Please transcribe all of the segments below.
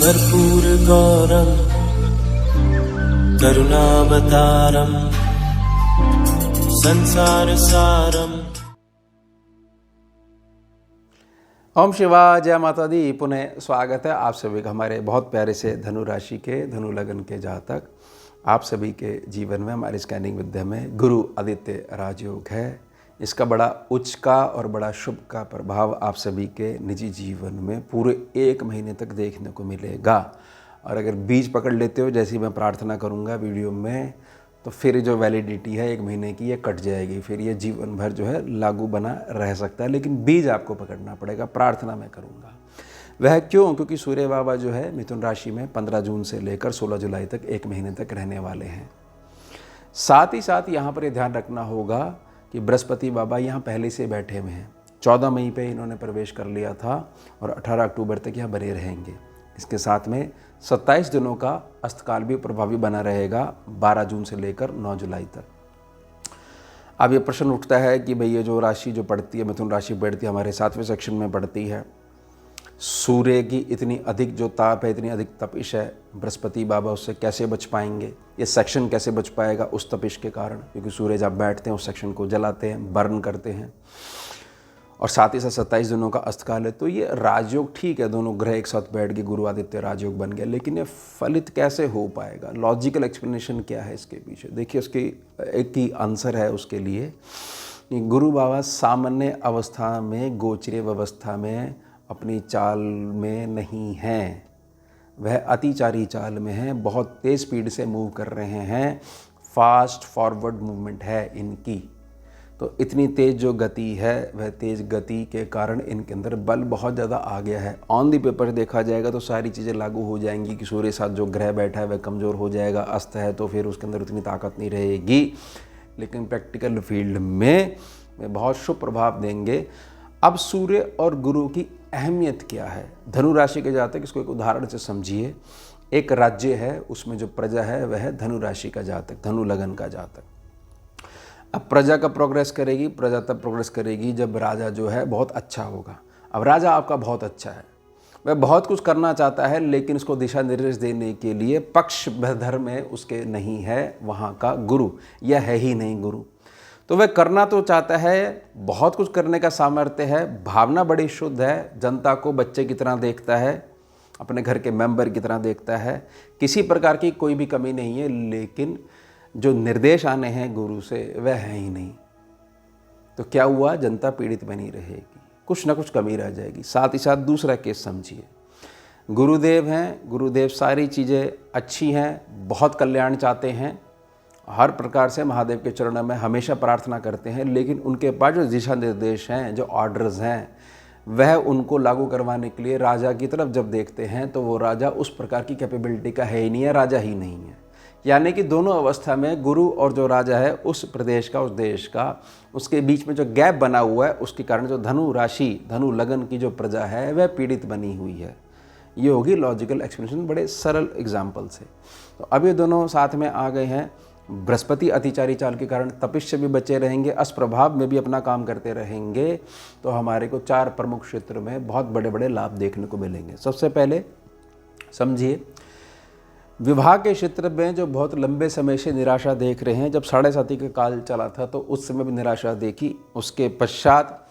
कर्पूरगौरं करुणावतारं संसारसारम्। ओम शिवाय, जय माता दी। पुनः स्वागत है आप सभी का हमारे बहुत प्यारे से धनु राशि के धनु लगन के जातक। आप सभी के जीवन में हमारी स्कैनिंग विद्या में गुरु आदित्य राजयोग है। इसका बड़ा उच्च का और बड़ा शुभ का प्रभाव आप सभी के निजी जीवन में पूरे 1 महीने तक देखने को मिलेगा। और अगर बीज पकड़ लेते हो, जैसी मैं प्रार्थना करूंगा वीडियो में, तो फिर जो वैलिडिटी है 1 महीने की, ये कट जाएगी। फिर ये जीवन भर जो है लागू बना रह सकता है, लेकिन बीज आपको पकड़ना पड़ेगा। प्रार्थना मैं करूंगा। वह क्यों? क्योंकि सूर्य बाबा जो है मिथुन राशि में 15 जून से लेकर 16 जुलाई तक 1 महीने तक रहने वाले हैं। साथ ही साथ यहाँ पर ये ध्यान रखना होगा कि बृहस्पति बाबा यहाँ पहले से बैठे हुए हैं। 14 मई पे इन्होंने प्रवेश कर लिया था और 18 अक्टूबर तक यहाँ बने रहेंगे। इसके साथ में 27 दिनों का अस्तकाल भी प्रभावी बना रहेगा, 12 जून से लेकर 9 जुलाई तक। अब ये प्रश्न उठता है कि भाई ये जो राशि जो पड़ती है, मिथुन राशि पड़ती है, हमारे 7वें सेक्शन में पड़ती है। सूर्य की इतनी अधिक जो ताप है, इतनी अधिक तपिश है, बृहस्पति बाबा उससे कैसे बच पाएंगे? ये सेक्शन कैसे बच पाएगा उस तपिश के कारण? क्योंकि सूर्य जब बैठते हैं उस सेक्शन को जलाते हैं, बर्न करते हैं। और साथ ही साथ 27 दिनों का अस्तकाल है। तो ये राजयोग ठीक है, दोनों ग्रह एक साथ बैठ के गुरु आदित्य राजयोग बन गया, लेकिन ये फलित कैसे हो पाएगा? लॉजिकल एक्सप्लेनेशन क्या है इसके पीछे? देखिए, उसकी एक ही आंसर है उसके लिए। गुरु बाबा सामान्य अवस्था में, गोचरीय अवस्था में अपनी चाल में नहीं हैं, वह अतिचारी चाल में हैं। बहुत तेज़ स्पीड से मूव कर रहे हैं, फास्ट फॉरवर्ड मूवमेंट है इनकी। तो इतनी तेज़ जो गति है, वह तेज़ गति के कारण इनके अंदर बल बहुत ज़्यादा आ गया है। ऑन दी पेपर देखा जाएगा तो सारी चीज़ें लागू हो जाएंगी कि सूर्य साथ जो ग्रह बैठा है वह कमज़ोर हो जाएगा, अस्त है तो फिर उसके अंदर उतनी ताकत नहीं रहेगी। लेकिन प्रैक्टिकल फील्ड में वे बहुत शुभ प्रभाव देंगे। अब सूर्य और गुरु की अहमियत क्या है? धनु राशि के जातक इसको एक उदाहरण से समझिए। एक राज्य है, उसमें जो प्रजा है वह है धनु राशि का जातक, धनु लगन का जातक। अब प्रजा कब प्रोग्रेस करेगी? प्रजा तब प्रोग्रेस करेगी जब राजा जो है बहुत अच्छा होगा। अब राजा आपका बहुत अच्छा है, वह बहुत कुछ करना चाहता है, लेकिन उसको दिशा निर्देश देने के लिए पक्ष धर्म में उसके नहीं है वहाँ का गुरु, यह है ही नहीं गुरु। तो वह करना तो चाहता है, बहुत कुछ करने का सामर्थ्य है, भावना बड़ी शुद्ध है, जनता को बच्चे की तरह देखता है, अपने घर के मेंबर की तरह देखता है, किसी प्रकार की कोई भी कमी नहीं है, लेकिन जो निर्देश आने हैं गुरु से वह है ही नहीं। तो क्या हुआ? जनता पीड़ित बनी रहेगी, कुछ ना कुछ कमी रह जाएगी। साथ ही साथ दूसरा केस समझिए, गुरुदेव हैं, गुरुदेव सारी चीज़ें अच्छी हैं, बहुत कल्याण चाहते हैं, हर प्रकार से महादेव के चरणों में हमेशा प्रार्थना करते हैं, लेकिन उनके पास जो दिशा निर्देश हैं, जो ऑर्डर्स हैं, वह उनको लागू करवाने के लिए राजा की तरफ जब देखते हैं तो वो राजा उस प्रकार की कैपेबिलिटी का है ही नहीं है, राजा ही नहीं है। यानी कि दोनों अवस्था में गुरु और जो राजा है उस प्रदेश का, उस देश का, उसके बीच में जो गैप बना हुआ है, उसके कारण जो धनु राशि, धनु लगन की जो प्रजा है वह पीड़ित बनी हुई है। ये होगी लॉजिकल एक्सप्लेनेशन बड़े सरल एग्जाम्पल से। तो अब ये दोनों साथ में आ गए हैं। बृहस्पति अतिचारी चाल के कारण तपिश से भी बचे रहेंगे, अस्प्रभाव में भी अपना काम करते रहेंगे। तो हमारे को 4 प्रमुख क्षेत्रों में बहुत बड़े बड़े लाभ देखने को मिलेंगे। सबसे पहले समझिए, विवाह के क्षेत्र में जो बहुत लंबे समय से निराशा देख रहे हैं, जब 7.5 का काल चला था तो उस समय भी निराशा देखी। उसके पश्चात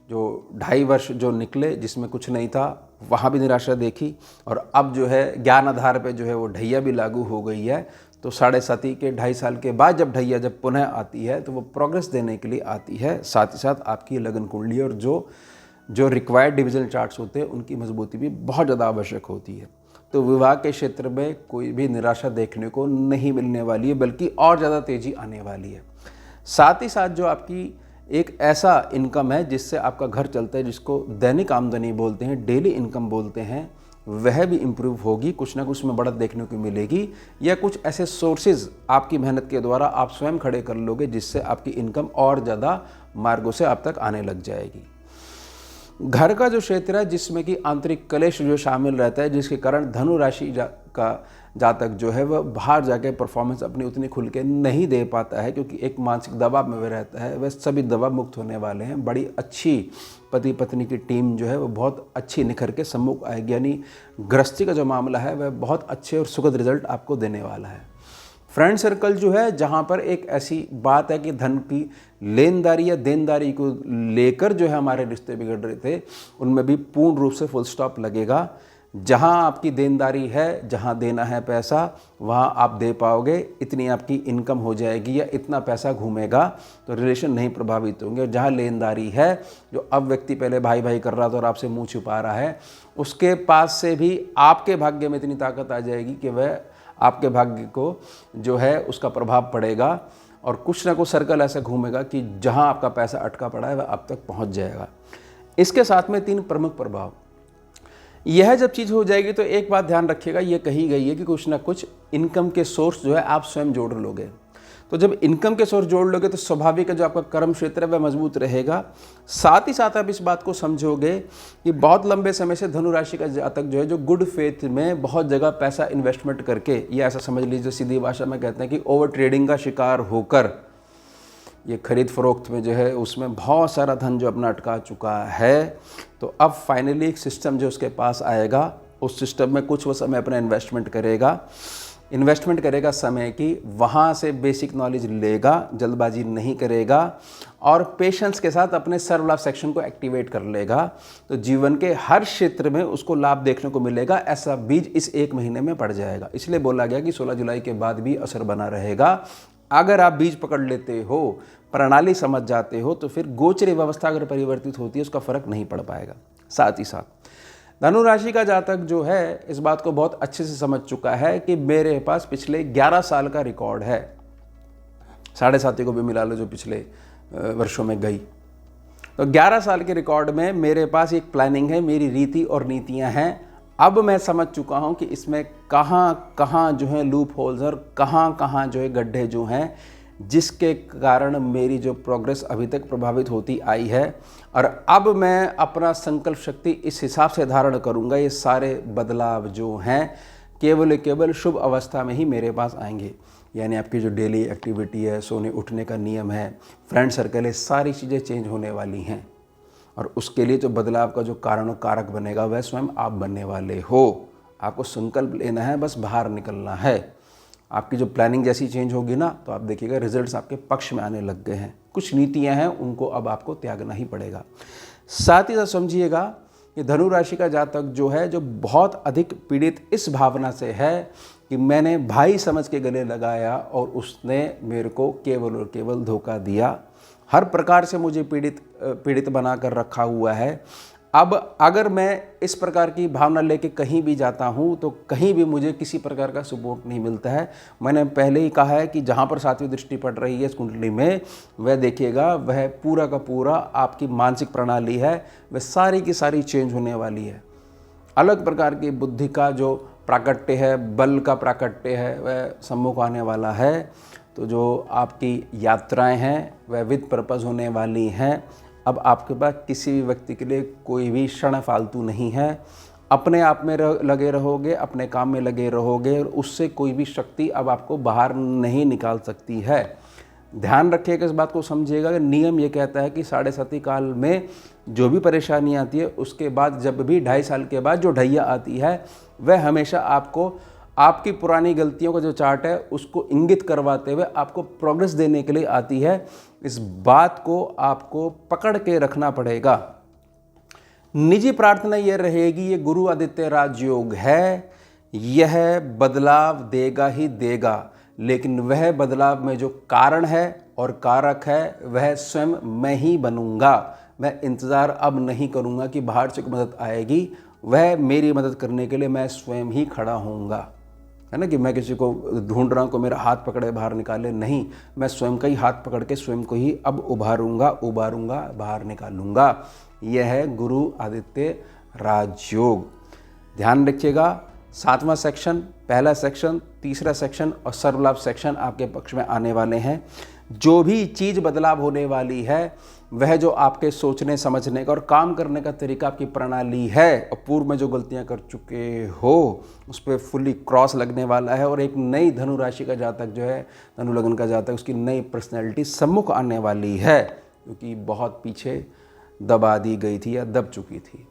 जो 2.5 वर्ष जो निकले जिसमें कुछ नहीं था, वहाँ भी निराशा देखी। और अब जो है ज्ञान आधार पे जो है वो ढैया भी लागू हो गई है। तो 7.5 के 2.5 साल के बाद जब ढैया जब पुनः आती है तो वो प्रोग्रेस देने के लिए आती है। साथ ही साथ आपकी लगन कुंडली और जो रिक्वायर्ड डिविजनल चार्ट्स होते हैं उनकी मजबूती भी बहुत ज़्यादा आवश्यक होती है। तो विवाह के क्षेत्र में कोई भी निराशा देखने को नहीं मिलने वाली है, बल्कि और ज़्यादा तेज़ी आने वाली है। साथ ही साथ जो आपकी एक ऐसा इनकम है जिससे आपका घर चलता है, जिसको दैनिक आमदनी बोलते हैं, डेली इनकम बोलते हैं, वह भी इम्प्रूव होगी। कुछ ना कुछ में बढ़त देखने को मिलेगी, या कुछ ऐसे सोर्सेज आपकी मेहनत के द्वारा आप स्वयं खड़े कर लोगे जिससे आपकी इनकम और ज़्यादा मार्गों से आप तक आने लग जाएगी। घर का जो क्षेत्र है जिसमें कि आंतरिक कलेश जो शामिल रहता है, जिसके कारण धनु राशि का जातक जो है वह बाहर जाके परफॉर्मेंस अपनी उतनी खुल के नहीं दे पाता है, क्योंकि एक मानसिक दबाव में वह रहता है। वह सभी दबाव मुक्त होने वाले हैं। बड़ी अच्छी पति पत्नी की टीम जो है वो बहुत अच्छी निखर के सम्मुख आएगी, यानी गृहस्थी का जो मामला है वह बहुत अच्छे और सुखद रिजल्ट आपको देने वाला है। फ्रेंड सर्कल जो है, जहाँ पर एक ऐसी बात है कि धन की लेनदारी या देनदारी को लेकर जो है हमारे रिश्ते बिगड़ रहे थे, उनमें भी पूर्ण रूप से फुल स्टॉप लगेगा। जहाँ आपकी देनदारी है, जहाँ देना है पैसा, वहाँ आप दे पाओगे, इतनी आपकी इनकम हो जाएगी या इतना पैसा घूमेगा, तो रिलेशन नहीं प्रभावित होंगे। और जहाँ लेनदारी है, जो अब व्यक्ति पहले भाई भाई कर रहा था और आपसे मुंह छुपा रहा है, उसके पास से भी आपके भाग्य में इतनी ताकत आ जाएगी कि वह आपके भाग्य को जो है उसका प्रभाव पड़ेगा और कुछ ना कुछ सर्कल ऐसा घूमेगा कि जहाँ आपका पैसा अटका पड़ा है वह आप तक पहुँच जाएगा। इसके साथ में 3 प्रमुख प्रभाव। यह जब चीज़ हो जाएगी तो एक बात ध्यान रखिएगा, ये कही गई है कि कुछ ना कुछ इनकम के सोर्स जो है आप स्वयं जोड़ लोगे। तो जब इनकम के सोर्स जोड़ लोगे तो स्वाभाविक है जो आपका कर्म क्षेत्र है वह मजबूत रहेगा। साथ ही साथ आप इस बात को समझोगे कि बहुत लंबे समय से धनु राशि का जातक जो है, जो गुड फेथ में बहुत जगह पैसा इन्वेस्टमेंट करके, ये ऐसा समझ लीजिए सीधी भाषा में कहते हैं कि ओवर ट्रेडिंग का शिकार होकर ये खरीद फरोख्त में जो है उसमें बहुत सारा धन जो अपना अटका चुका है, तो अब फाइनली एक सिस्टम जो उसके पास आएगा, उस सिस्टम में कुछ वो समय अपना इन्वेस्टमेंट करेगा समय की, वहाँ से बेसिक नॉलेज लेगा, जल्दबाजी नहीं करेगा और पेशेंस के साथ अपने सर्व लाभ सेक्शन को एक्टिवेट कर लेगा, तो जीवन के हर क्षेत्र में उसको लाभ देखने को मिलेगा। ऐसा बीज इस 1 महीने में पड़ जाएगा। इसलिए बोला गया कि 16 जुलाई के बाद भी असर बना रहेगा। अगर आप बीज पकड़ लेते हो, प्रणाली समझ जाते हो, तो फिर गोचरी व्यवस्था अगर परिवर्तित होती है उसका फर्क नहीं पड़ पाएगा। साथ ही साथ धनु राशि का जातक जो है इस बात को बहुत अच्छे से समझ चुका है कि मेरे पास पिछले 11 साल का रिकॉर्ड है। 7.5 को भी मिला लो जो पिछले वर्षों में गई, तो 11 साल के रिकॉर्ड में मेरे पास एक प्लानिंग है, मेरी रीति और नीतियां हैं। अब मैं समझ चुका हूं कि इसमें कहाँ कहाँ जो है लूप होल्स और कहाँ कहाँ जो है गड्ढे जो हैं, जिसके कारण मेरी जो प्रोग्रेस अभी तक प्रभावित होती आई है। और अब मैं अपना संकल्प शक्ति इस हिसाब से धारण करूंगा, ये सारे बदलाव जो हैं केवल शुभ अवस्था में ही मेरे पास आएंगे। यानी आपकी जो डेली एक्टिविटी है, सोने उठने का नियम है, फ्रेंड सर्कल है, सारी चीज़ें चेंज होने वाली हैं। और उसके लिए जो बदलाव का जो कारण और कारक बनेगा वह स्वयं आप बनने वाले हो। आपको संकल्प लेना है, बस बाहर निकलना है। आपकी जो प्लानिंग जैसी चेंज होगी ना, तो आप देखिएगा रिजल्ट्स आपके पक्ष में आने लग गए हैं। कुछ नीतियां हैं उनको अब आपको त्यागना ही पड़ेगा। साथ ही साथ समझिएगा कि धनु राशि का जातक जो है, जो बहुत अधिक पीड़ित इस भावना से है कि मैंने भाई समझ के गले लगाया और उसने मेरे को केवल और केवल धोखा दिया, हर प्रकार से मुझे पीड़ित बना कर रखा हुआ है। अब अगर मैं इस प्रकार की भावना लेके कहीं भी जाता हूँ तो कहीं भी मुझे किसी प्रकार का सपोर्ट नहीं मिलता है। मैंने पहले ही कहा है कि जहाँ पर 7वीं दृष्टि पड़ रही है इस कुंडली में, वह देखिएगा वह पूरा का पूरा आपकी मानसिक प्रणाली है, वह सारी की सारी चेंज होने वाली है। अलग प्रकार की बुद्धि का जो प्राकट्य है, बल का प्राकट्य है, वह सम्मुख आने वाला है। तो जो आपकी यात्राएं हैं वह विद पर्पज़ होने वाली हैं। अब आपके पास किसी भी व्यक्ति के लिए कोई भी क्षण फालतू नहीं है। अपने आप में लगे रहोगे, अपने काम में लगे रहोगे और उससे कोई भी शक्ति अब आपको बाहर नहीं निकाल सकती है। ध्यान रखिएगा, इस बात को समझिएगा कि नियम ये कहता है कि 7.5 काल में जो भी परेशानी आती है उसके बाद, जब भी 2.5 साल के बाद जो ढैया आती है, वह हमेशा आपको आपकी पुरानी गलतियों का जो चार्ट है उसको इंगित करवाते हुए आपको प्रोग्रेस देने के लिए आती है। इस बात को आपको पकड़ के रखना पड़ेगा। निजी प्रार्थना यह रहेगी, ये गुरु आदित्य राजयोग है, यह बदलाव देगा ही देगा, लेकिन वह बदलाव में जो कारण है और कारक है वह स्वयं मैं ही बनूंगा। मैं इंतज़ार अब नहीं करूंगा कि बाहर से मदद आएगी, वह मेरी मदद करने के लिए मैं स्वयं ही खड़ा होऊंगा। है ना, कि मैं किसी को ढूंढ रहा हूँ को मेरा हाथ पकड़े बाहर निकाले, नहीं, मैं स्वयं का ही हाथ पकड़ के स्वयं को ही अब उबारूंगा, बाहर निकालूंगा। यह है गुरु आदित्य राजयोग। ध्यान रखिएगा, 7वां सेक्शन, पहला सेक्शन, तीसरा सेक्शन और सर्वलाभ सेक्शन आपके पक्ष में आने वाले हैं। जो भी चीज़ बदलाव होने वाली है वह जो आपके सोचने समझने का और काम करने का तरीका, आपकी प्रणाली है, और पूर्व में जो गलतियां कर चुके हो उस पर फुल्ली क्रॉस लगने वाला है। और एक नई धनु राशि का जातक जो है, धनु लग्न का जातक, उसकी नई पर्सनैलिटी सम्मुख आने वाली है, क्योंकि बहुत पीछे दबा दी गई थी या दब चुकी थी।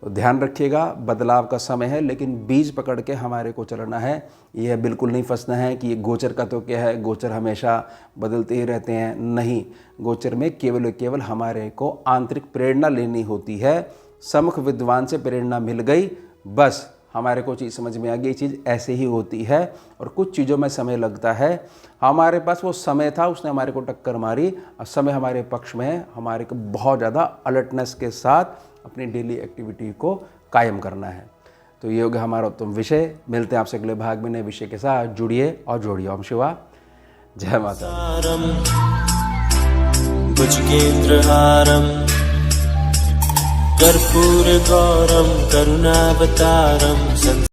तो ध्यान रखिएगा, बदलाव का समय है, लेकिन बीज पकड़ के हमारे को चलना है। यह बिल्कुल नहीं फंसना है कि ये गोचर का तो क्या है, गोचर हमेशा बदलते ही रहते हैं। नहीं, गोचर में केवल हमारे को आंतरिक प्रेरणा लेनी होती है। समुख विद्वान से प्रेरणा मिल गई, बस हमारे को चीज़ समझ में आ गई, चीज़ ऐसे ही होती है। और कुछ चीज़ों में समय लगता है। हमारे पास वो समय था, उसने हमारे को टक्कर मारी, और समय हमारे पक्ष में है। हमारे को बहुत ज़्यादा अलर्टनेस के साथ अपनी डेली एक्टिविटी को कायम करना है। तो ये होगा हमारा उत्तम विषय। मिलते हैं आपसे अगले भाग में नए विषय के साथ। जुड़िए और जोड़िए। ओम शिवा, जय माता। भुजगेन्द्रहारम् कर्पूरगौरं करुणावतारम्